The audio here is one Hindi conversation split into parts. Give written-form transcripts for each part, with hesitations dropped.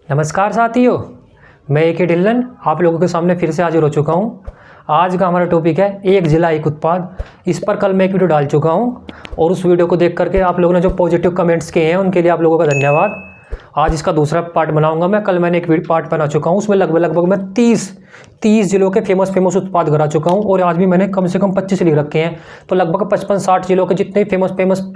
नमस्कार साथियों, मैं ए के ढिल्लन आप लोगों के सामने फिर से हाजिर हो चुका हूं। आज का हमारा टॉपिक है एक जिला एक उत्पाद। इस पर कल मैं एक वीडियो डाल चुका हूं और उस वीडियो को देख करके आप लोगों ने जो पॉजिटिव कमेंट्स किए हैं उनके लिए आप लोगों का धन्यवाद। आज इसका दूसरा पार्ट बनाऊंगा मैं। कल मैंने एक पार्ट बना चुका हूँ, उसमें लगभग मैं 30 जिलों के फेमस उत्पाद करा चुका हूँ और आज भी मैंने कम से कम 25 लिख रखे हैं। तो लगभग 55-60 जिलों के जितने फेमस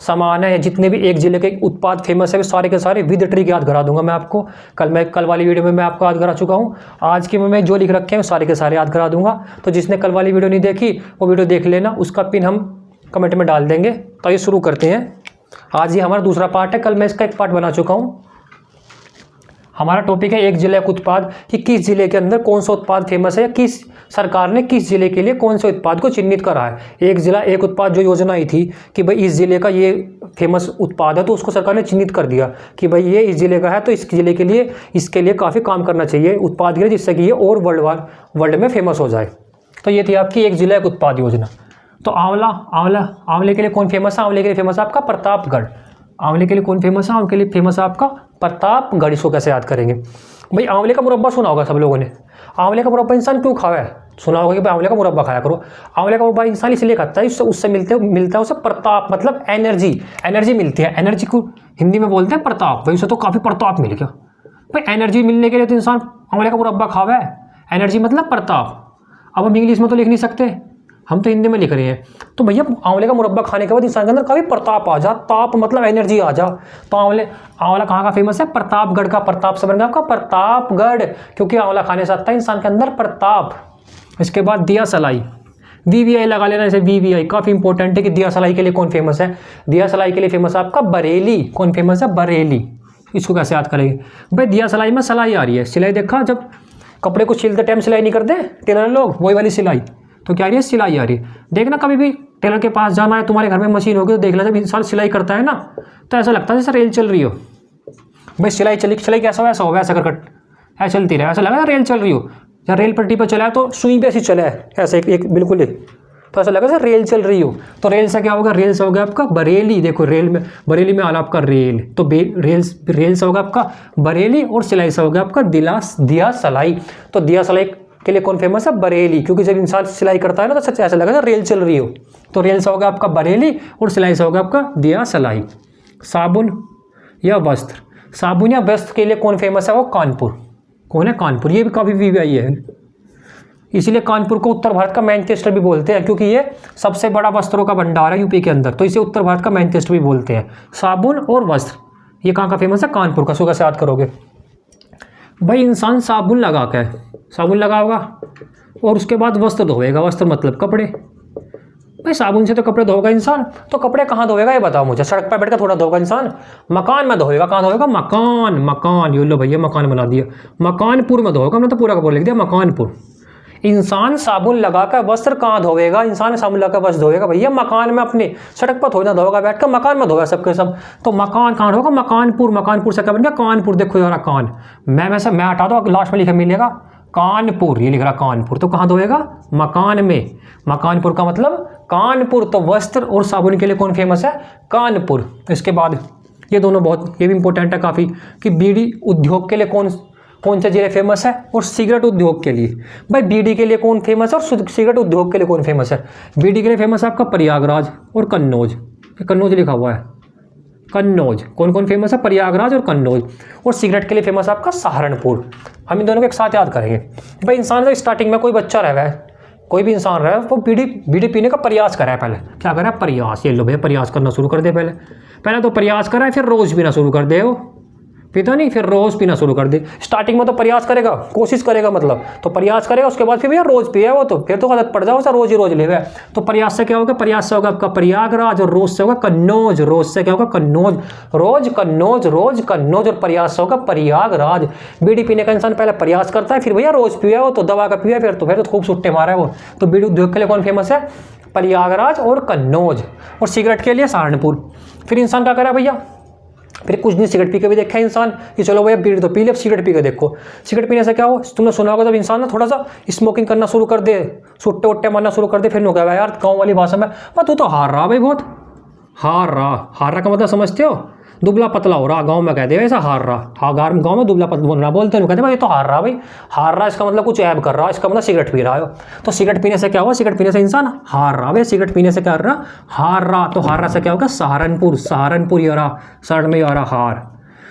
सामान है, जितने भी एक जिले के उत्पाद फेमस है, वे सारे के सारे विद ट्रिक याद करा दूंगा मैं आपको। कल वाली वीडियो में मैं आपको याद करा चुका हूँ। आज की में जो लिख रखे हैं सारे के सारे याद करा दूंगा। तो जिसने कल वाली वीडियो नहीं देखी वो वीडियो देख लेना, उसका पिन हम कमेंट में डाल देंगे। तो ये शुरू करते हैं। आज ये हमारा दूसरा पार्ट है, कल मैं इसका एक पार्ट बना चुका हूँ। हमारा टॉपिक है एक जिला एक उत्पाद, कि किस जिले के अंदर कौन सा उत्पाद फेमस है, किस सरकार ने किस जिले के लिए कौन से उत्पाद को चिन्हित करा है। एक जिला एक उत्पाद जो योजना आई थी कि भाई इस जिले का ये फेमस उत्पाद है, तो उसको सरकार ने चिन्हित कर दिया कि भाई ये इस जिले का है, तो इस जिले के लिए इसके लिए काफ़ी काम करना चाहिए उत्पाद के लिए, जिससे कि ये और वर्ल्ड में फेमस हो जाए। तो ये थी आपकी एक जिला एक उत्पाद योजना। तो आंवले के लिए कौन फेमस है? आंवले के लिए फेमस है आपका प्रतापगढ़। आंवले के लिए कौन फेमस है? आंवले के लिए फेमस है आपका प्रतापगढ़। इसको कैसे याद करेंगे भाई? आंवले का मुरब्बा सुना होगा सब लोगों ने। आंवले का मुरब्बा इंसान क्यों खावा है? सुना होगा कि भाई आंवले का मुरब्बा खाया करो। आंवले का मुरब्बा इंसान इसलिए खाता है, उससे मिलता है उसे प्रताप, मतलब एनर्जी मिलती है। एनर्जी को हिंदी में बोलते हैं प्रताप। भाई उसे तो काफ़ी प्रताप मिल गया। भाई एनर्जी मिलने के लिए तो इंसान आंवले का मुरब्बा खावा है। एनर्जी मतलब प्रताप। अब हम इंग्लिश में तो लिख नहीं सकते, हम तो हिंदी में लिख रहे हैं। तो भैया आंवले का मुरब्बा खाने के बाद इंसान के अंदर काफ़ी प्रताप आ जा। ताप मतलब एनर्जी आ जा। तो आंवला कहाँ का फेमस है? प्रतापगढ़ का। प्रताप से बन गया आपका प्रतापगढ़, क्योंकि आंवला खाने से आता है इंसान के अंदर प्रताप। इसके बाद दिया सलाई, VVI लगा लेना। जैसे VVI काफ़ी इंपॉर्टेंट है कि दिया सलाई के लिए कौन फेमस है? दिया सलाई के लिए फेमस है आपका बरेली। कौन फेमस है? बरेली। इसको कैसे याद करेंगे भाई? दिया सलाई में सलाई आ रही है। सिलाई देखा, जब कपड़े को छिलते टाइम सिलाई नहीं करते टेलर लोग, वही वाली सिलाई। तो क्या आ रही है? सिलाई आ रही है। देखना कभी भी टेलर के पास जाना है, तुम्हारे घर में मशीन होगी तो देखना, जब इंसान सिलाई करता है ना तो ऐसा लगता है जैसे रेल चल रही हो। भाई सिलाई कैसा हो? ऐसा हो, ऐसा कर ऐसा चलती रहे, ऐसा लगा रेल चल रही हो। या रेल पट्टी पर चला है तो सुई पे ऐसी चला है, ऐसे एक बिल्कुल एक, तो ऐसा लगा जैसे रेल चल रही हो। तो रेल से क्या होगा? रेल से हो गया आपका बरेली। देखो बरेली में आला आपका रेल, तो रेल से होगा आपका बरेली, और सिलाई से होगा आपका दिया सलाई। तो दिया सलाई के लिए कौन फेमस है? बरेली, क्योंकि जब इंसान सिलाई करता है ना तो सच ऐसा लगा रेल चल रही हो। तो रेल से होगा आपका बरेली और सिलाई से होगा आपका दिया सलाई। साबुन या वस्त्र, साबुन या वस्त्र के लिए कौन फेमस है? वो कानपुर। कौन है? कानपुर। ये भी काफ़ी VVI है, इसीलिए कानपुर को उत्तर भारत का मैनचेस्टर भी बोलते हैं, क्योंकि ये सबसे बड़ा वस्त्रों का भंडार है यूपी के अंदर, तो इसे उत्तर भारत का मैनचेस्टर भी बोलते हैं। साबुन और वस्त्र ये कहाँ का फेमस है? कानपुर का। सो कैसे याद करोगे भाई? इंसान साबुन लगा होगा और उसके बाद वस्त्र धोएगा। वस्त्र मतलब कपड़े। भाई साबुन से तो कपड़े धोएगा इंसान, तो कपड़े कहाँ धोएगा ये बताओ मुझे? सड़क पर बैठकर थोड़ा धोएगा इंसान, मकान में धोएगा। कहाँ धोएगा? मकान। ये लो भैया मकान बना दिया, मकानपुर में धोएगा। हमने तो पूरा का पूरा लिख दिया मकानपुर। इंसान साबुन लगाकर वस्त्र कहाँ धोएगा? इंसान साबुन लगाकर वस्त्र धोएगा भैया मकान में, अपने सड़क पर थोड़ा धोएगा, बैठ कर मकान में धोएगा सबके सब। तो मकान कहाँ होगा? मकानपुर से क्या बन गया? कानपुर। देखो यार कान, मैं हटा दो, लास्ट में लिखा मिलेगा कानपुर, ये लिख रहा कानपुर। तो कहाँ धोएगा? मकान में। मकानपुर का मतलब कानपुर। तो वस्त्र और साबुन के लिए कौन फेमस है? कानपुर। इसके बाद ये दोनों ये भी इंपॉर्टेंट है काफ़ी, कि बीड़ी उद्योग के लिए कौन से जिले फेमस है, और सिगरेट उद्योग के लिए। भाई बीड़ी के लिए कौन फेमस है और सिगरेट उद्योग के लिए कौन फेमस है? बीड़ी के लिए फेमस है आपका प्रयागराज और कन्नौज। कन्नौज लिखा हुआ है, कन्नौज। कौन फेमस है? प्रयागराज और कन्नौज। और सिगरेट के लिए फेमस है आपका सहारनपुर। हम इन दोनों को एक साथ याद करेंगे। भाई इंसान जब स्टार्टिंग में कोई बच्चा रह गया है, कोई भी इंसान रहा है, वो बीड़ी पीने का प्रयास करा है। पहले क्या करा है? प्रयास। ये लो भैया प्रयास करना शुरू कर दे। पहले तो प्रयास करा है, फिर रोज़ पीना शुरू कर दे। वो पीता नहीं, फिर रोज़ पीना शुरू कर दे। स्टार्टिंग में तो प्रयास करेगा, कोशिश करेगा मतलब, तो प्रयास करेगा, उसके बाद फिर भैया रोज़ पिए वो, तो फिर तो आदत पड़ जाओ, रोज़ ही रोज़ लेगा। तो प्रयास से क्या होगा? प्रयास से होगा आपका प्रयागराज, और रोज़ से होगा कन्नौज। रोज़ से क्या होगा? कन्नौज। रोज़ कन्नौज, और प्रयास से होगा प्रयागराज। बीड़ी पीने का इंसान पहले प्रयास करता है, फिर भैया रोज़ पिया वो, तो दवा का पिया, फिर तो खूब सुट्टे मारा है वो। तो बीड़ी उद्योग के लिए कौन फेमस है? प्रयागराज और कन्नौज। और सिगरेट के लिए सहारनपुर। फिर इंसान क्या करा भैया? फिर कुछ दिन सिगरेट पी के भी देखा है इंसान कि चलो भैया बीड़ी तो पी ले, अब सिगरेट पी के देखो। सिगरेट पीने से क्या हो? तुमने सुना होगा जब इंसान ना थोड़ा सा स्मोकिंग करना शुरू कर दे, सुट्टे उट्टे मारना शुरू कर दे, फिर नो कहा यार गाँव वाली भाषा में, तू तो हार रहा भाई, बहुत हार रहा का मतलब समझते हो? दुबला पतला हो रहा, गांव में कहते हैं ऐसा हार रहा। हाँ, गांव में दुबला पतला बोलना बोलते हैं, कहते हैं भाई ये तो हार रहा, भाई हार रहा इसका मतलब कुछ ऐब कर रहा है, इसका मतलब सिगरेट पी रहा है। तो सिगरेट पीने से क्या हुआ, सिगरेट पीने से इंसान हार रहा, भाई सिगरेट पीने से क्या कर रहा, हार रहा। तो हार रहा से क्या होगा, सहारनपुर, सहारनपुर ये रहा, शरण में आ रहा हार।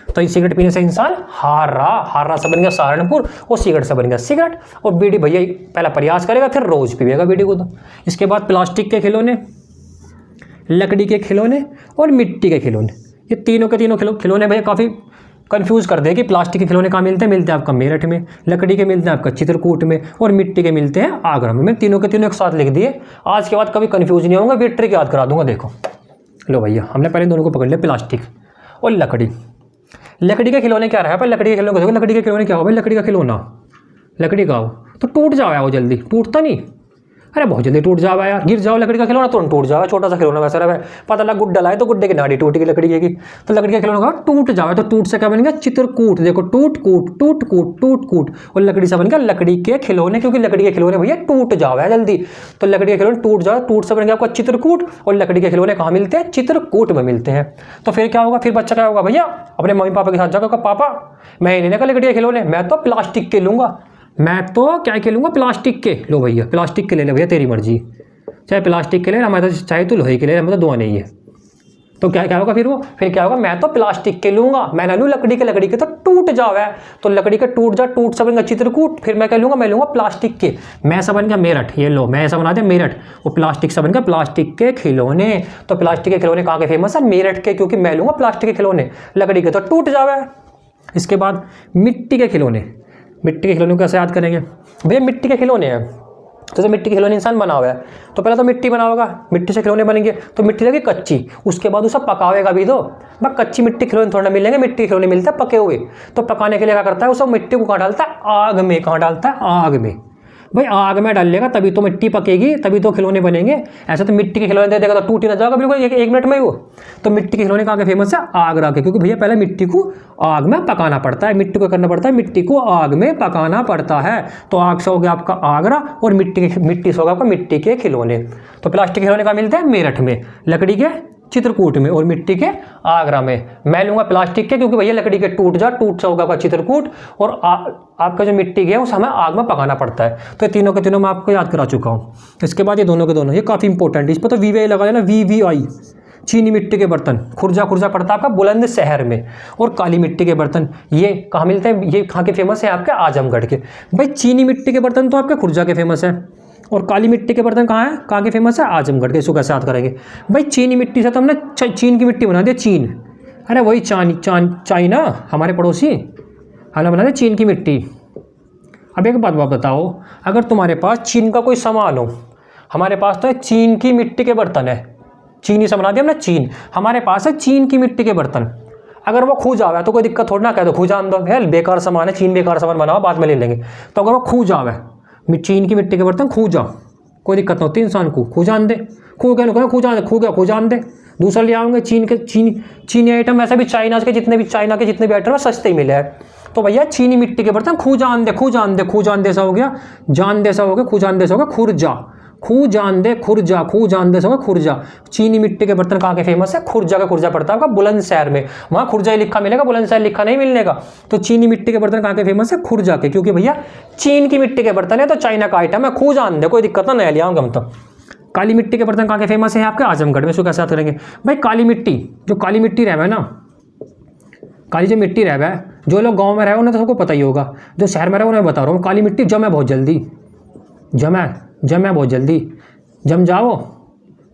तो ये सिगरेट पीने से इंसान हार रहा से बन गया सहारनपुर, और सिगरेट से बन गया सिगरेट। और बीड़ी भैया पहला प्रयास करेगा फिर रोज पीएगा बीड़ी को। तो इसके बाद प्लास्टिक के खिलौने, लकड़ी के खिलौने और मिट्टी के खिलौने, ये तीनों के तीनों खिलौने भैया काफ़ी कंफ्यूज कर दे कि प्लास्टिक के खिलौने कहाँ मिलते हैं आपका मेरठ में, लकड़ी के मिलते हैं आपका चित्रकूट में, और मिट्टी के मिलते हैं आगरा में। मैं तीनों के तीनों एक साथ लिख दिए, आज के बाद कभी कंफ्यूज नहीं होगा, फिर ट्रिक याद करा दूंगा। देखो लो भैया, हमने पहले दोनों को पकड़ लिया, प्लास्टिक और लकड़ी। लकड़ी के खिलौने क्या रहा है, लकड़ी के खिलौने को देखो, लकड़ी के खिलौने क्या हो भाई, लकड़ी का खिलौना, लकड़ी का हो तो टूट जाओ वो जल्दी, टूटता नहीं, अरे बहुत जल्दी टूट जावा यार, गिर जाओ लकड़ी का खिलौना तुरंत टूट जाओ, छोटा सा खिलौना वैसा रहा है, पता लगा गुड्डा लाए तो गुड्डे की नाड़ी टूट गई लकड़ी की। तो लकड़ी का खिलौना का टूट जावे, तो टूट से क्या बन गया, चित्रकूट। देखो टूट कूट टूट कूट टूट कूट, और लकड़ी से बन गया लकड़ी के खिलौने, क्योंकि लकड़ी के खिलौने भैया टूट जावे जल्दी। तो लकड़ी के खिलौने टूट जाओ, टूट से बन गया आपका चित्रकूट, और लकड़ी के खिलौने कहाँ मिलते हैं, चित्रकूट में मिलते हैं। तो फिर क्या होगा, फिर बच्चा क्या होगा भैया, अपने मम्मी पापा के साथ जाकर पापा मैं नहीं लेगा लकड़ी के खिलौने, मैं तो प्लास्टिक के लूंगा, मैं तो क्या के लूंगा, प्लास्टिक के। लो भैया प्लास्टिक के ले ले भैया, तेरी मर्जी, चाहे प्लास्टिक के ले, हमारे तो चाहे तो लोहे के ले, मतलब दुआ नहीं है। तो क्या होगा फिर फिर क्या होगा, मैं तो प्लास्टिक के लूंगा, मैं ना लूँ लकड़ी के तो टूट जावे, तो लकड़ी के टूट जा, टूट से बन गया चित्रकूट, फिर मैं क्या लूंगा, मैं लूंगा प्लास्टिक के, मैं ऐसा बन गया मेरठ। ये लो मैं ऐसा बना दिया मेरठ, वो प्लास्टिक से बन गया प्लास्टिक के खिलौने। तो प्लास्टिक के खिलौने कहाँ के फेमस है, मेरठ के, क्योंकि मैं लूंगा प्लास्टिक के खिलौने, लकड़ी के तो टूट जावे। इसके बाद मिट्टी के खिलौने, मिट्टी के खिलौने कैसे याद करेंगे भैया, मिट्टी के खिलौने हैं तो मिट्टी के खिलौने इंसान बना हुआ है, तो पहले तो मिट्टी बनाओगा, मिट्टी से खिलौने बनेंगे, तो मिट्टी लगी कच्ची, उसके बाद उसे पकावेगा भी, तो बस कच्ची मिट्टी खिलौने थोड़ा मिलेंगे, मिट्टी खिलौने मिलते हैं पके हुए। तो पकाने के लिए क्या करता है, उसे मिट्टी को कहाँ डालता है, आग में। कहाँ डालता है, आग में। भाई आग में डालेगा तभी तो मिट्टी पकेगी, तभी तो खिलौने बनेंगे। ऐसे तो मिट्टी के खिलौने दे देगा तो टूट ही ना जाएगा बिल्कुल एक मिनट में ही वो। तो मिट्टी के खिलौने कहाँ के फेमस है, आगरा के, क्योंकि भैया पहले मिट्टी को आग में पकाना पड़ता है, मिट्टी को करना पड़ता है, मिट्टी को आग में पकाना पड़ता है। तो आग से हो गया आपका आगरा, और मिट्टी से होगा आपका मिट्टी के खिलौने। तो प्लास्टिक के खिलौने कहाँ मिलते हैं, मेरठ में, लकड़ी के चित्रकूट में, और मिट्टी के आगरा में। मैं लूंगा प्लास्टिक के, क्योंकि भैया लकड़ी के टूट से होगा आपका चित्रकूट, और आपका जो मिट्टी के है उसे हमें आग में पकाना पड़ता है। तो ये तीनों के तीनों मैं आपको याद करा चुका हूँ। इसके बाद ये दोनों के दोनों, ये काफ़ी इंपॉर्टेंट है, इस पर तो VVI लगा देना, VVI। चीनी मिट्टी के बर्तन, खुर्जा पड़ता है आपका बुलंदशहर में। और काली मिट्टी के बर्तन ये कहाँ मिलते हैं, ये कहाँ के फेमस है, आपके आजमगढ़ के। भाई चीनी मिट्टी के बर्तन तो आपके खुर्जा के फेमस है, और काली मिट्टी के बर्तन कहाँ है, कहाँ के फेमस है, आजमगढ़ के। इसको कैसे याद करेंगे भाई, चीनी मिट्टी से तो हमने चीन की मिट्टी बना दी, चीन, अरे वही चाइना हमारे पड़ोसी, हमने बना दी चीन की मिट्टी। अब एक बात बताओ, अगर तुम्हारे पास चीन का कोई सामान हो, हमारे पास तो चीन की मिट्टी के बर्तन है, चीनी से बना दिया हमने चीन, हमारे पास है चीन की मिट्टी के बर्तन, अगर वो खू जावे तो कोई दिक्कत थोड़ा ना, कह दो खू जान दो, है बेकार सामान है, चीन बेकार सामान बनाओ बाद में ले लेंगे। तो अगर वो खू जावे, चीन की मिट्टी के बर्तन खू जाओ, कोई दिक्कत नहीं होती इंसान को, खू जान दे, खू जान दे, दूसरा ले आऊँगे। चीनी आइटम वैसे भी चाइना के जितने भी आइटम है सस्ते ही मिले हैं। तो भैया चीनी मिट्टी के बर्तन खू जान दे सा हो गया, जान दे सा हो गया, खू जान दे सा हो गया, खुर्जा। चीनी मिट्टी के बर्तन कहाँ के फेमस है, खुर्जा का, खुर्जा पड़ता है आपका बुलंदशहर में, वहाँ खुर्जा ही लिखा मिलेगा, बुलंदशहर लिखा नहीं मिलने का। तो चीनी मिट्टी के बर्तन कहाँ के फेमस है, खुर्जा के, क्योंकि भैया चीन की मिट्टी के बर्तन है तो चाइना का आइटम है, खू जान दे, कोई दिक्कत ना, नया ले आऊँगा हम तो। काली मिट्टी के बर्तन कहाँ के फेमस है, आपके आजमगढ़ में। इसको कैसे याद करेंगे भाई, काली मिट्टी जो रहे ना, काली जो मिट्टी रहे है, जो लोग गाँव में रहे उन्हें तो सबको पता ही होगा, जो शहर में रहे उन्हें बता रहा हूँ, काली मिट्टी जमे बहुत जल्दी, जम जाओ,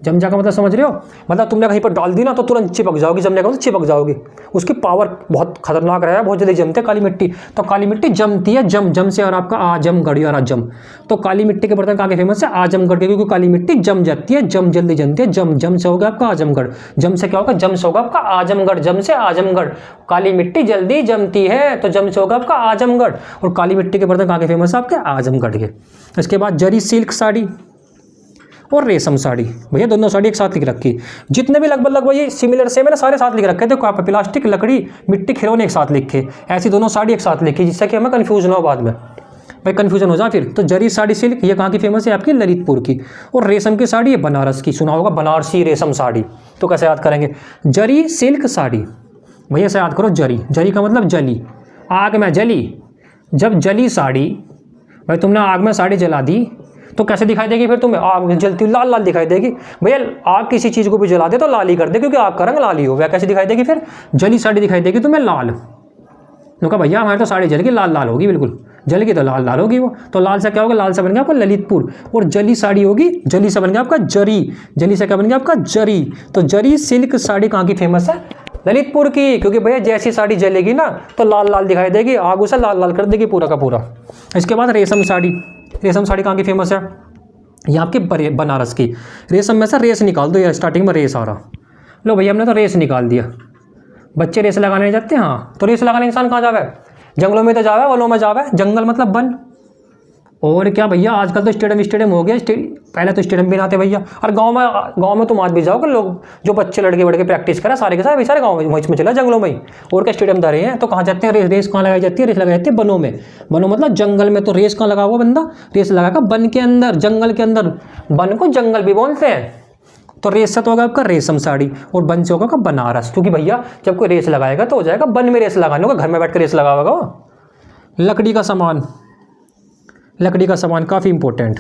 जम जा का मतलब समझ रहे हो, मतलब तुमने कहीं पर डाल दी ना तो तुरंत चिपक जाओगी, जमने का मतलब चिपक जाओगी, उसकी पावर बहुत खतरनाक रहा है, बहुत जल्दी जमते काली मिट्टी। तो काली मिट्टी जमती है, जम से और आपका आजमगढ़ और आजम। तो काली मिट्टी के बर्तन कहाँ के फेमस है, आजमगढ़ के, क्योंकि काली मिट्टी जम जाती है, जल्दी जमती है, जम से होगा आपका आजमगढ़, जम से क्या होगा, जम से होगा आपका आजमगढ़, जम से आजमगढ़। काली मिट्टी जल्दी जमती है तो जम से होगा आपका आजमगढ़, और काली मिट्टी के बर्तन कहाँ के फेमस है, आपके आजमगढ़ के। इसके बाद जरी सिल्क साड़ी और रेशम साड़ी, भैया दोनों साड़ी एक साथ लिख रखी, जितने भी लगभग ये सिमिलर सेम है ना, सारे साथ लिख रखे थे। आप प्लास्टिक, लकड़ी, मिट्टी, खिलौने एक साथ लिखे, ऐसी दोनों साड़ी एक साथ लिखी, जिससे कि हमें कन्फ्यूजन हो बाद में, भाई कन्फ्यूजन हो जाए फिर। तो जरी साड़ी सिल्क ये कहाँ की फेमस है, आपकी ललितपुर की। और रेशम की साड़ी ये बनारस की, सुना होगा बनारसी रेशम साड़ी। तो कैसे याद करेंगे, जरी सिल्क साड़ी भैया से याद करो जरी, जरी का मतलब जली, आग में जली। जब जली साड़ी, भाई तुमने आग में साड़ी जला दी तो कैसे दिखाई देगी फिर तुम्हें? आग में जलती लाल लाल दिखाई देगी। भैया आग किसी चीज़ को भी जला दे तो लाल ही कर दे, क्योंकि आग का रंग लाल ही हो। वह कैसे दिखाई देगी फिर? जली साड़ी दिखाई देगी तुम्हें लाल। तो कहा भैया हमारी तो साड़ी जल गई, लाल लाल होगी, बिल्कुल जल गई तो लाल लाल होगी वो। तो लाल से क्या होगा? लाल से बन गया आपका ललितपुर। और जली साड़ी होगी, जली से बन गया आपका जरी, जली से क्या बन गया आपका जरी। तो जरी सिल्क साड़ी कहाँ की फेमस है? ललितपुर की। क्योंकि भैया जैसी साड़ी जलेगी ना तो लाल लाल दिखाई देगी, आग उसे लाल लाल कर देगी पूरा का पूरा। इसके बाद रेशम साड़ी, रेशम साड़ी कहाँ की फेमस है? ये आपके बनारस की। रेशम में से रेस निकाल दो यार, स्टार्टिंग में रेस आ रहा, लो भैया हमने तो रेस निकाल दिया। बच्चे रेस लगाने नहीं जाते? हाँ, तो रेस लगाने इंसान कहाँ जावे? जंगलों में तो जावे, वनों में जावे। जंगल मतलब वन। और क्या भैया आजकल तो स्टेडियम हो गया। पहले तो स्टेडियम भी ना थे भैया। और गांव में तुम आज भी जाओ कि लोग जो बच्चे लड़के बढ़ के प्रैक्टिस करें सारे के सारे सारे गाँव में चला जंगलों में ही। और क्या स्टेडियम जा रहे हैं? तो कहाँ जाते हैं? रेस कहाँ लगाई जाती है? रेस लगाई जाती है बनों में। बनों मतलब जंगल में। तो रेस कहाँ लगा हुआ बंदा? रेस लगाएगा बन के अंदर, जंगल के अंदर। बन को जंगल भी बोलते हैं। तो रेस से तो होगा आपका रेशम साड़ी, और बन से होगा आपका बनारस। क्योंकि भैया जब कोई रेस लगाएगा तो हो जाएगा बन में रेस लगाने होगा, घर में बैठ कर रेस लगाएगा वो। लकड़ी का सामान, लकड़ी का सामान काफ़ी इंपॉर्टेंट।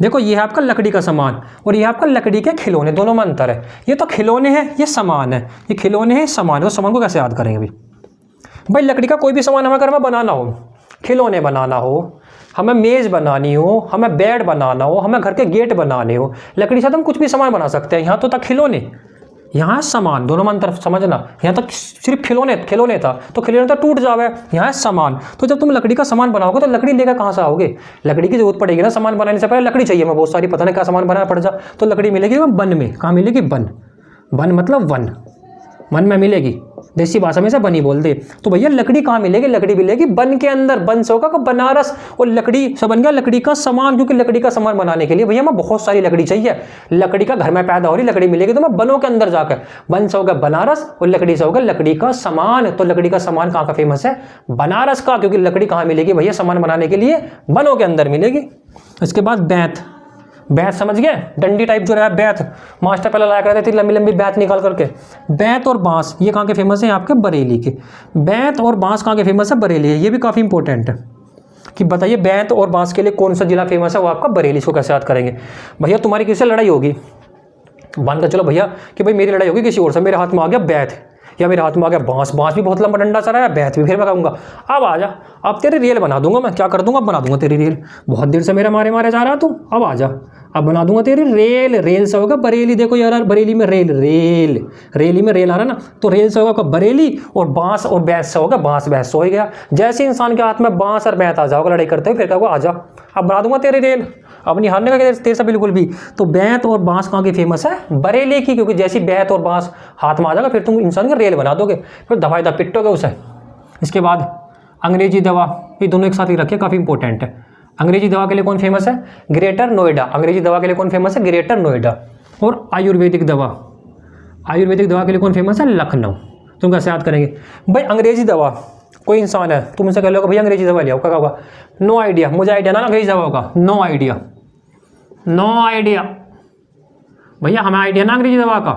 देखो ये है आपका लकड़ी का सामान और ये है आपका लकड़ी के खिलौने, दोनों में अंतर है। ये तो खिलौने हैं, ये सामान है। ये खिलौने हैं, सामान है। तो सामान को कैसे याद करेंगे भाई? लकड़ी का कोई भी सामान हमें घर में बनाना हो, खिलौने बनाना हो, हमें मेज़ बनानी हो, हमें बेड बनाना हो, हमें घर के गेट बनाने हो, लकड़ी से तो हम कुछ भी सामान बना सकते हैं। यहाँ तो था खिलौने, यहाँ सामान, दोनों में अंतर समझना। यहाँ तक सिर्फ खिलौने था तो खिलौने तो टूट जावे, यहाँ सामान। तो जब तुम लकड़ी का सामान बनाओगे तो लकड़ी लेकर कहाँ से आओगे? लकड़ी की जरूरत पड़ेगी ना सामान बनाने से पहले। लकड़ी चाहिए हमें बहुत सारी, पता नहीं क्या सामान बनाना पड़ जा। तो लकड़ी मिलेगी वन में। कहाँ मिलेगी? वन। वन मतलब वन, वन में मिलेगी। देसी भाषा में से बनी बोल दे। तो भैया लकड़ी कहाँ मिलेगी? लकड़ी मिलेगी बन के अंदर। बन से होगा बनारस। और लकड़ी से बन गया लकड़ी का सामान। क्योंकि लकड़ी का सामान बनाने के लिए भैया हमें बहुत सारी लकड़ी चाहिए। लकड़ी का घर में पैदा हो रही लकड़ी मिलेगी तो मैं बनों के अंदर जाकर। बन से होगा बनारस और लकड़ी से होगा लकड़ी का सामान। तो लकड़ी का सामान कहाँ का फेमस है? बनारस का। क्योंकि लकड़ी कहाँ मिलेगी भैया सामान बनाने के लिए? बनों के अंदर मिलेगी। इसके बाद बैंत, बैंत समझ गए? डंडी टाइप जो रहा बैंत, मास्टर पहले लाया करते थे लंबी लंबी बैंत निकाल करके। बैंत और बांस ये कहाँ के फेमस है? आपके बरेली के। बैंत और बांस कहाँ के फेमस है? बरेली है। ये भी काफ़ी इंपॉर्टेंट है कि बताइए बैंत और बांस के लिए कौन सा जिला फेमस है? वो आपका बरेली। इसको कैसे याद करेंगे? भैया तुम्हारी किससे लड़ाई होगी, मान कर चलो भैया कि भाई मेरी लड़ाई होगी किसी और से, मेरे हाथ में आ गया बैंत या मेरे हाथ में आ गया बांस। बांस भी बहुत लंबा डंडा सा रहा है, बैंत भी। फिर मैं कहूँगा अब आ जा, अब तेरी रेल बना दूंगा मैं। क्या कर दूंगा? बना दूंगा तेरी रेल। बहुत देर से मेरे मारे जा रहा तू, अब आ जा, अब बना दूंगा तेरी रेल। रेल से होगा बरेली। देखो यार बरेली में रेल, रेल रेली में रेल आ रहा ना, तो रेल से होगा बरेली। और बांस और बैंस से होगा बांस। बैंस हो गया। जैसे इंसान के हाथ में बांस और बैंत आ जाओगे लड़ाई करते हुए, फिर कहोगे आ जा, अब बना दूंगा तेरी रेल। अब नहीं हारने का तेरे से बिल्कुल भी। तो बैंत और बांस कहाँ की फेमस है? बरेली की। क्योंकि जैसी बैंत और बांस हाथ में आ जाएगा फिर तुम इंसान का रेल बना दोगे, फिर दवाई दा पिटोगे उसे। इसके बाद अंग्रेजी दवा, ये दोनों एक साथ ही रखे, काफ़ी इंपॉर्टेंट है। अंग्रेजी दवा के लिए कौन फेमस है? ग्रेटर नोएडा। अंग्रेजी दवा के लिए कौन फेमस है? ग्रेटर नोएडा। और आयुर्वेदिक दवा, आयुर्वेदिक दवा के लिए कौन फेमस है? लखनऊ। तुम कैसे याद करेंगे भाई? अंग्रेजी दवा, कोई इंसान है तुमसे कह लो भैया अंग्रेजी दवा लिया, क्या होगा? नो आइडिया, मुझे आइडिया ना अंग्रेजी दवा का, नो आइडिया, नो आइडिया। भैया हमें आइडिया ना अंग्रेजी दवा का,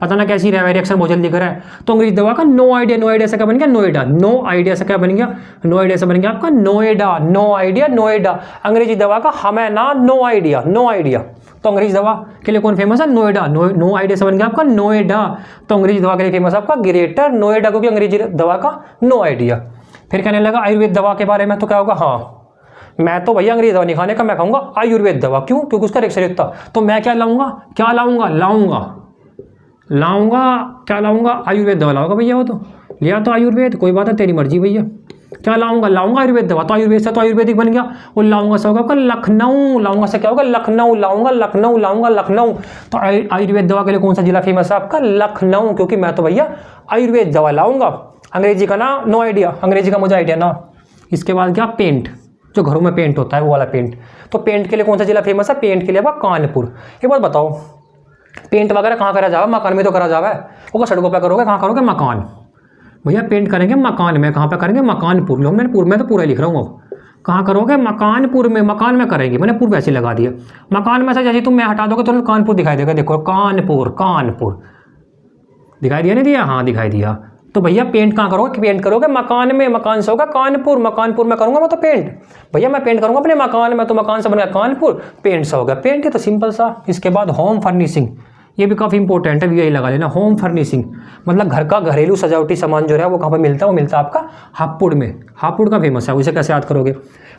पता ना कैसी रहा, रिएक्शन बहुत जल्दी करा है। तो अंग्रेजी दवा का नो आइडिया। नो आइडिया से क्या बन गया? नोएडा। नो आइडिया से क्या बन गया? नो आइडिया से बन गया आपका नोएडा। No idea Noida. अंग्रेजी दवा का हमें ना नो आइडिया, नो आइडिया। तो अंग्रेजी दवा के लिए कौन फेमस है? नोएडा। नो आइडिया से बन गया आपका नोएडा। तो अंग्रेजी दवा के लिए फेमस आपका ग्रेटर नोएडा, क्योंकि अंग्रेजी दवा का नो आइडिया। फिर कहने लगा आयुर्वेद दवा के बारे में, तो क्या होगा? हाँ मैं तो भैया अंग्रेजी दवा नहीं खाने का, मैं खाऊंगा आयुर्वेद दवा। क्यों? क्योंकि उसका रिएक्शन था। तो मैं क्या लाऊंगा? क्या लाऊंगा? लाऊंगा क्या लाऊंगा? आयुर्वेद दवा लाऊंगा भैया। वो तो लिया तो आयुर्वेद, कोई बात है तेरी मर्जी भैया। क्या लाऊंगा? लाऊंगा आयुर्वेद दवा। तो आयुर्वेद से तो आयुर्वेदिक बन गया। और लाऊंगा से होगा आपका लखनऊ। लाऊंगा से क्या होगा? लखनऊ। लाऊंगा लखनऊ, लाऊंगा लखनऊ। तो आयुर्वेद दवा के लिए कौन सा जिला फेमस है आपका? लखनऊ। क्योंकि मैं तो भैया आयुर्वेद दवा लाऊंगा। अंग्रेजी का ना नो आइडिया, अंग्रेजी का मुझे आइडिया ना। इसके बाद क्या? पेंट, जो घरों में पेंट होता है वो वाला पेंट। तो पेंट के लिए कौन सा जिला फेमस है? पेंट के लिए आपका कानपुर। एक बात बताओ, पेंट वगैरह कहाँ करा जावा? मकान में तो करा जावा है। वो सड़कों पर करोगे, कहाँ करोगे? मकान। भैया पेंट करेंगे मकान में। कहाँ पे करेंगे? मकानपुर। लो मैंने पूर्व में तो पूरा लिख रहा हूँ। अब कहाँ करोगे? मकानपुर में। मकान में करेंगे, मैंने पूर्व ऐसे लगा दिया। मकान में से जैसे तुम मैं हटा दोगे तो कानपुर दिखाई देगा। देखो कानपुर, कानपुर दिखाई दिया नहीं दिया? हाँ दिखाई दिया। तो भैया पेंट कहाँ करोगे? पेंट करोगे मकान में। मकान से होगा कानपुर, मकानपुर में करूँगा मैं तो पेंट। भैया मैं पेंट करूँगा अपने मकान में, तो मकान से बन गया कानपुर, पेंट से होगा पेंट। है तो सिंपल सा। इसके बाद होम फर्निशिंग, ये भी काफ़ी इंपॉर्टेंट है, यही लगा लेना। होम फर्निशिंग मतलब घर का घरेलू सजावटी सामान जो है वो कहाँ पर मिलता है? वो मिलता है आपका हापुड़ में। हापुड़ का फेमस है। उसे कैसे याद करोगे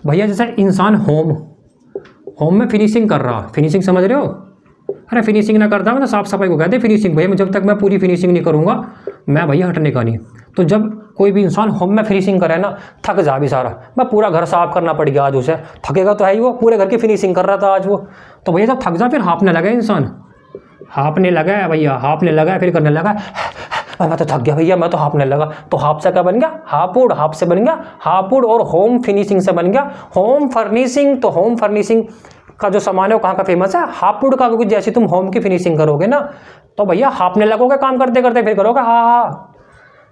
भैया? जैसे इंसान होम में फिनिशिंग कर रहा, फिनिशिंग समझ रहे हो? अरे फिनिशिंग ना करता मैं तो साफ सफाई को कहते हैं फिनिशिंग। भैया जब तक मैं पूरी फिनिशिंग नहीं करूँगा मैं भैया हटने का नहीं। तो जब कोई भी इंसान होम में फिनिशिंग करे ना, थक जा भी सारा, मैं पूरा घर साफ करना पड़ गया आज उसे, थकेगा तो है ही, वो पूरे घर की फिनिशिंग कर रहा था आज वो। तो भैया जब थक जा फिर हाँफने लगे इंसान, हाँफने लगा है भैया, हाँफने लगा है, फिर करने लगा मैं तो थक गया भैया, मैं तो हाँफने लगा। तो हाफ से क्या बन गया? हापुड़। हाफ से बन गया हापुड़, और होम फिनिशिंग से बन गया होम फर्निशिंग। तो होम फर्निशिंग का जो सामान है वो कहाँ का फेमस है? हापुड़ का। क्योंकि जैसे तुम होम की फिनिशिंग करोगे ना तो भैया हाँफने लगोगे काम करते करते, फिर करोगे हाँ।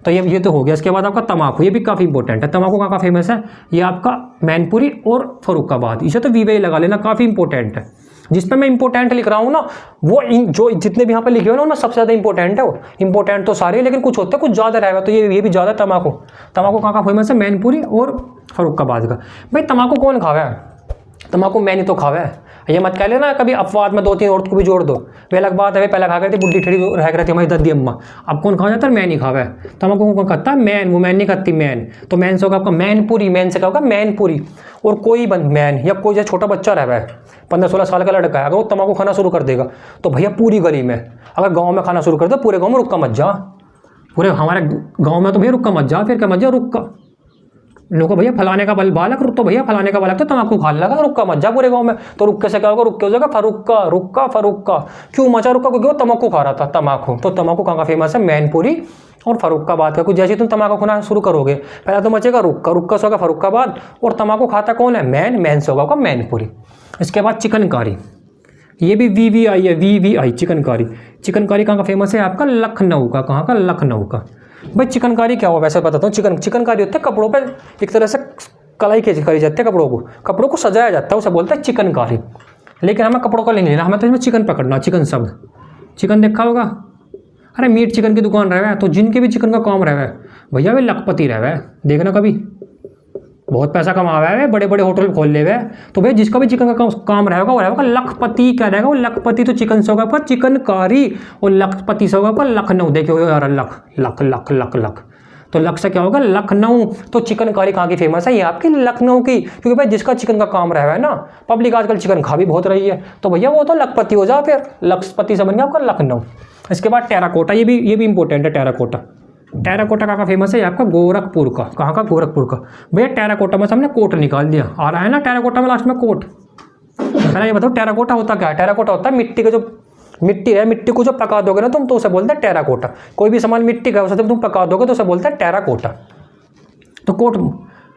तो ये तो हो गया। इसके बाद आपका तम्बाकू, ये भी काफ़ी इंपॉर्टेंट है। तम्बाकू कहाँ का फेमस है? ये आपका मैनपुरी और फर्रुखाबाद। इसे तो वीवे लगा लेना, काफ़ी इंपॉर्टेंट है। जिस पे मैं इंपॉर्टेंट लिख रहा हूँ ना वो जो जितने भी यहाँ पे लिखे हुए ना उनमें सबसे ज़्यादा इंपॉर्टेंट है वो। इंपॉर्टेंट तो सारे लेकिन कुछ होते हैं कुछ ज़्यादा रहेगा, तो ये भी ज़्यादा। तम्बाकू कहाँ का फेमस है? मैनपुरी और फर्रुखाबाद का। भाई तम्बाकू कौन खावा है? तम्बाकू मैंने तो खावा है। ये मत कह लेना कभी अपवाद में 2-3 औरत को भी जोड़ दो, वे अलग बात है। वे पहले खा गए थे, बुढ़ी ठेड़ी रह गई थी हमारी दादी अम्मा। अब कौन खा जाता है? मैं नहीं खावा है। तम्बाकू कौन खाता है? मैन। वो मैन नहीं खाती, मैन। तो मैन से होगा आपका मैनपुरी। मैन से क्या होगा? मैनपुरी। और कोई मैन या कोई जैसे छोटा बच्चा रह है 15-16 साल का लड़का है, अगर वो तम्बाकू खाना शुरू कर देगा तो भैया पूरी गली में, अगर गाँव में खाना शुरू कर दो पूरे गाँव में रुक्का मत जा। पूरे हमारे गाँव में तो भैया रुक्का मत जा, फिर क्या मत जा रुक्का। लोगों भैया फलाने का बालक, तो भैया फलाने का बालक तो तम्बाकू खाने लगा, रुक्का मत जा पूरे गांव में। तो रुक्के से क्या होगा? रुक्के हो जाएगा फरुक्का। रुक्का फरुक्का क्यों मचा रुक्का? क्योंकि वो तम्बाकू खा रहा था, तम्बाकू। तो तम्बाकू कहाँ का फेमस है? मैनपुरी और फर्रुखाबाद का। कुछ जैसे तुम तम्बाकू खाना शुरू करोगे पहले तो मचेगा रुक्का, रुक्का से होगा फर्रुखाबाद, और तम्बाकू खाता कौन है? मैन से होगा मैनपुरी। इसके बाद चिकनकारी, ये भी VVI है, VVI चिकनकारी। चिकनकारी कहाँ का फेमस है? आपका लखनऊ का। कहाँ का? लखनऊ का। भाई चिकनकारी क्या हुआ? वैसे बताता हूँ। चिकनकारी होता है कपड़ों पे एक तरह से कलाई करी जाती है, कपड़ों को सजाया जाता है, उसे बोलते हैं चिकनकारी। लेकिन हमें कपड़ों का नहीं लेना, हमें तो इसमें चिकन पकड़ना। चिकन शब्द, चिकन देखा होगा? अरे मीट चिकन की दुकान रहे है तो जिनके भी चिकन का काम रहे है भैया वे लखपति रहे है। देखना कभी बहुत पैसा कमा हुआ है, बड़े बड़े होटल खोल ले हुए। तो भैया जिसका भी चिकन का काम रहेगा वो रहेगा लखपति। क्या रहेगा? वो लखपति। तो चिकन से होगा आपका चिकनकारी, और लखपति से होगा आपका लखनऊ। देखिए यार लख लख लख लख लख, तो लख से क्या होगा? लखनऊ। तो चिकनकारी कहाँ की फेमस है? ये आपकी लखनऊ की। क्योंकि भाई जिसका चिकन का काम रहा है ना, पब्लिक आजकल चिकन खा भी बहुत रही है, तो भैया वो तो लखपति हो जाओ, फिर लखपति से बन गया आपका लखनऊ। इसके बाद टेराकोटा, ये भी इंपॉर्टेंट है। टेराकोटा कहाँ का फेमस है? आपका गोरखपुर का। कहाँ का? गोरखपुर का। भैया टेराकोटा में से हमने कोट निकाल दिया, आ रहा है ना टेराकोटा में लास्ट में कोट। पहले ये बताओ टेराकोटा होता क्या है? टेराकोटा होता है मिट्टी का, जो मिट्टी है, मिट्टी को जो पका दोगे ना तुम तो उसे बोलते हैं टेराकोटा। कोई भी सामान मिट्टी का उसे तुम पका दोगे तो उसे बोलते हैं टेराकोटा। तो कोट,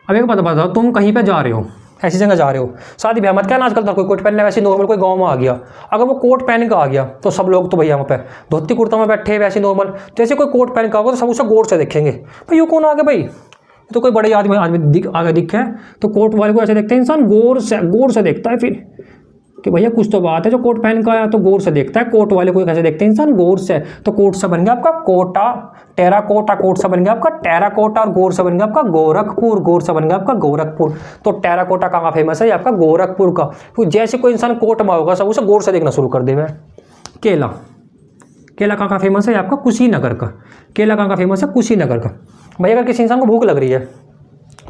अब एक बात बताओ, तुम कहीं पे जा रहे हो, ऐसी जगह जा रहे हो, शादी ब्याह मत कहना आजकल तो कोई कोट पहनना, वैसे नॉर्मल कोई गाँव में आ गया, अगर वो कोट पहन के आ गया तो सब लोग तो भैया वहाँ पे धोती कुर्ता में बैठे वैसे नॉर्मल, जैसे कोई कोट पहन के आगे तो सब उसे गौर से देखेंगे, भाई ये कौन आ गया भाई, तो कोई बड़े आदमी आगे दिखे तो कोट वाले को ऐसे देखते हैं इंसान, गौर से देखता है फिर कि भैया कुछ तो बात है, जो कोट पहन का आया तो गौर से देखता है, कोट वाले को कैसे देखते हैं इंसान? गौर से। तो कोट से बन गया आपका कोटा, टेराकोटा, कोट से बन गया आपका टेराकोटा, और गौर से बन गया आपका गोरखपुर, गौर से बन गया आपका गोरखपुर। तो टेराकोटा कहाँ फेमस है? आपका गोरखपुर का। तो जैसे कोई इंसान कोट में होगा सब उसे गौर से देखना शुरू कर देगा। केला, केला कहाँ फेमस है? आपका कुशीनगर का। केला कहाँ फेमस है? कुशीनगर का। भैया अगर किसी इंसान को भूख लग रही है,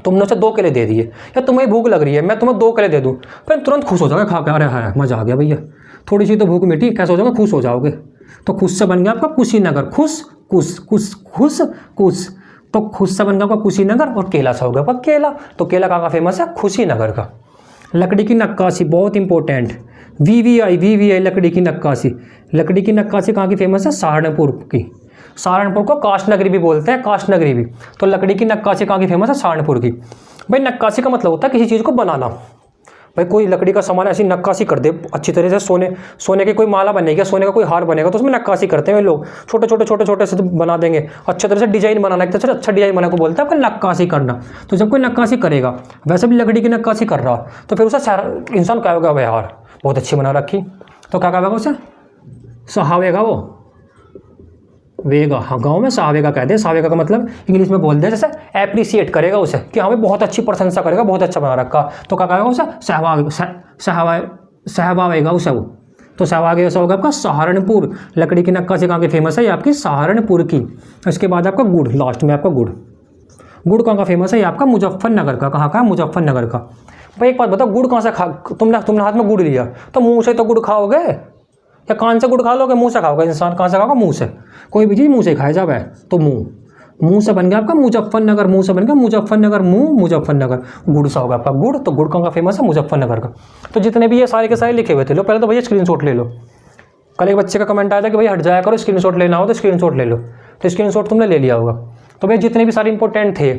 तुमने उसे 2 केले दे दिए, या तुम्हें भूख लग रही है मैं तुम्हें 2 केले दे दूं, फिर तुरंत खुश हो जाओगे खा के, अरे हाँ मज़ा आ गया भैया, थोड़ी सी तो भूख मिटी, कैसे हो जाओगे? खुश हो जाओगे। तो खुश से बन गया आपका कुशीनगर, खुश खुश खुश खुश खुश। तो खुश से बन गया आपका कुशीनगर, और केला से हो गया आपका केला। तो केला कहाँ का फेमस है? कुशीनगर का। लकड़ी की नक्काशी बहुत इंपॉर्टेंट, VVI लकड़ी की नक्काशी। लकड़ी की नक्काशी कहाँ की फेमस है? सहारनपुर की। सहारनपुर को कास्ट नगरी भी बोलते हैं, कास्ट नगरी भी। तो लकड़ी की नक्काशी कहाँ की फेमस है? सहारनपुर की। भाई नक्काशी का मतलब होता है किसी चीज़ को बनाना। भाई कोई लकड़ी का सामान ऐसी नक्काशी कर दे अच्छी तरह से, सोने की कोई माला बनेगी, सोने का कोई हार बनेगा तो उसमें नक्काशी करते हैं लोग, छोटे से बना देंगे, अच्छे तरह से डिजाइन बनाना, एक तरह से अच्छा डिजाइन बनाने को बोलते हैं आपको नक्काशी करना। तो जब कोई नक्काशी करेगा, वैसे भी लकड़ी की नक्काशी कर रहा, तो फिर उसे इंसान कहेगा भाई यार बहुत अच्छी बना रखी, तो क्या कहेगा उसे? सहावेगा वो, वेगा, हाँ गाँव में सहावेगा कहते हैं। सहावेगा का मतलब इंग्लिश में बोल दे जैसे एप्रिसिएट करेगा उसे, कि हमें बहुत अच्छी प्रशंसा करेगा, बहुत अच्छा बना रखा, तो क्या कहेगा उसे सहवावेगा उसे वो। तो सहवाग ऐसा होगा आपका सहारनपुर। लकड़ी की नक्काशी कहाँ की फेमस है? ये आपकी सहारनपुर की। इसके बाद आपका गुड़, लास्ट में आपका गुड़। गुड़ कहाँ का फेमस है? ये आपका मुजफ्फरनगर का। कहाँ का? मुजफ्फरनगर का। भाई एक बात बताओ, गुड़ कहाँ से खा, तुमने हाथ में गुड़ लिया तो मुंह से तो गुड़ खाओगे या कान से गुड़ खा लोगे? मुंह से खाओगे इंसान। कहाँ से खाओगा? मुंह से। कोई भी चीज़ मुंह से खाया जाए तो मुंह से बन गया आपका मुजफ्फरनगर। मुंह से बन गया मुजफ्फरनगर, मुंह मुजफ्फरनगर। गुड़ सा होगा आपका गुड़। तो गुड़ कहाँ का फेमस है? मुजफ्फरनगर का। तो जितने भी ये सारे के सारे लिखे हुए थे, लो पहले तो भैया स्क्रीनशॉट ले लो। कल एक बच्चे का कमेंट आया था कि भाई हट जाया करो, स्क्रीनशॉट लेना हो तो स्क्रीनशॉट ले लो। तो स्क्रीनशॉट तुमने ले लिया होगा। तो भाई जितने भी सारे इंपॉर्टेंट थे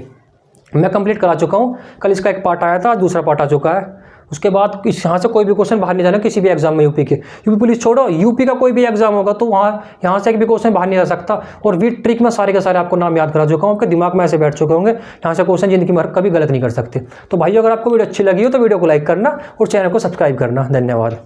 मैं कंप्लीट करा चुका हूँ। कल इसका एक पार्ट आया था, दूसरा पार्ट आ चुका है। उसके बाद यहाँ से कोई भी क्वेश्चन बाहर नहीं जाना किसी भी एग्जाम में। यूपी के, यूपी पुलिस छोड़ो, यूपी का कोई भी एग्जाम होगा तो यहाँ से एक भी क्वेश्चन बाहर नहीं जा सकता। और वीट ट्रिक में सारे के सारे आपको नाम याद करा चुका हूँ, आपके दिमाग में ऐसे बैठ चुके होंगे, यहाँ से क्वेश्चन जिंदगी में कभी गलत नहीं कर सकते। तो भाई अगर आपको वीडियो अच्छी लगी हो तो वीडियो को लाइक करना और चैनल को सब्सक्राइब करना। धन्यवाद।